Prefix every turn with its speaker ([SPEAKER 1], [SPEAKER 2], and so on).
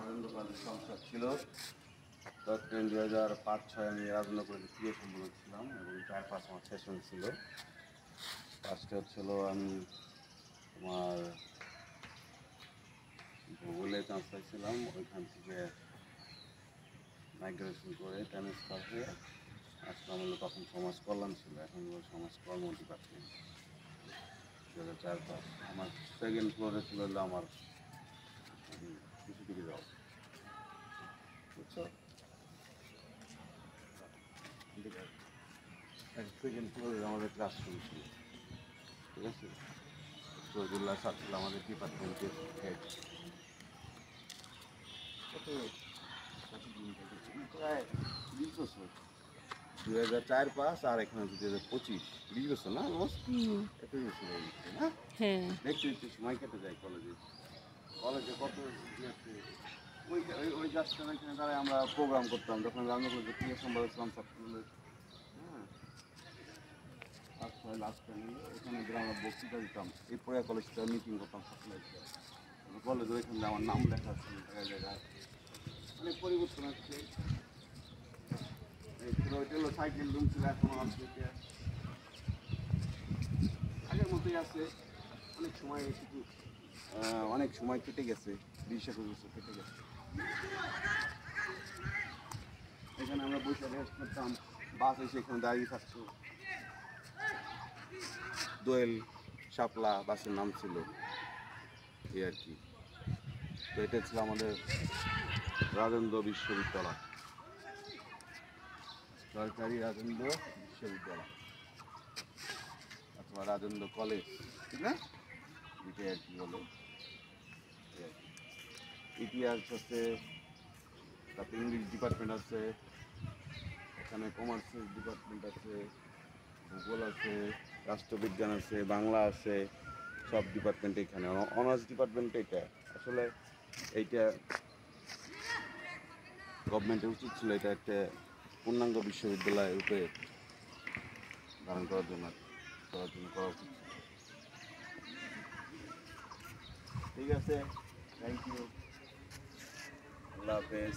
[SPEAKER 1] Rajendra college সংসদ ছিল। তৎকালীন 2005-06 আমি রাজেন্দ্র কলেজে ক্রিয়া সম্পাদক ছিলাম এবং 4-5 আমার সেশন ছিল। ফার্স্টে হচ্ছিল আমি তোমার ভূগোলে চান্স পাইছিলাম, ওইখান থেকে মাইগ্রেশন করে ট্রান্সফার হয়ে আসলাম হলো, তখন সমাজ কল্যাণ ছিল, এখন হলো সমাজ কর্ম ডিপার্টমেন্ট। 2004-05 আমার সেকেন্ড ফ্লোরে ছিল হলো আমার কিছু দিকে যাও, বুঝছো? সেকেন্ড ফ্লোরে আমাদের ক্লাসরুম ছিল, ঠিক আছে। শহীদুল্লাহ স্যার ছিল আমাদের ডিপার্টমেন্টের হেড। প্রায় 20 বছর, 2004-05 আর এখানে 2025, 20 বছর না, এত বছর হয়ে গেছে না?
[SPEAKER 2] হ্যাঁ,
[SPEAKER 1] দেখতে দেখতে সময় কেটে যায় কলেজে। কলেজে কত কি আছে, ওই ওই ওই গাছটা এখানে দাঁড়ায় আমরা প্রোগ্রাম করতাম যখন রান্না করতে ক্রিয়া সম্পাদক ছিলাম ছাত্রদের। হ্যাঁ, লাস্ট টাইম এখানে আমরা বক্তৃতা দিতাম, এই পরে কলেজটা মিটিং করতাম ছাত্রদের। কলেজে ওইখানে আমার নাম লেখা আছে জায়গায় জায়গায়, অনেক পরিবর্তন আসছে। ওইটা হলো সাইকেল রুম ছিল, এখন আছে আগের মতোই আছে। অনেক সময় কিছু অনেক সময় কেটে গেছে, 20-21 বছর কেটে গেছে। এখানে আমরা বসে রেস্ট করতাম, বাস এসে এখানে দাঁড়িয়ে থাকতো। দোয়েল শাপলা বাসের নাম ছিল, এই আর কি। তো এটা ছিল আমাদের রাজেন্দ্র বিশ্ববিদ্যালয়, সরকারি রাজেন্দ্র বিশ্ববিদ্যালয় অথবা রাজেন্দ্র কলেজ, ঠিক না? এটাই আর কি বলে। ইতিহাস আছে, তারপরে ইংলিশ ডিপার্টমেন্ট আছে, এখানে কমার্সের ডিপার্টমেন্ট আছে, ভূগোল আছে, রাষ্ট্রবিজ্ঞান আছে, বাংলা আছে, সব ডিপার্টমেন্ট এখানে। অনার্স ডিপার্টমেন্ট এটা আসলে এইটা গভর্নমেন্টের উচিত ছিল এটা একটা পূর্ণাঙ্গ বিশ্ববিদ্যালয় রূপে ধারণ করার জন্য করা উচিত ছিল। ঠিক আছে, থ্যাংক ইউ, আল্লাহ হাফেজ।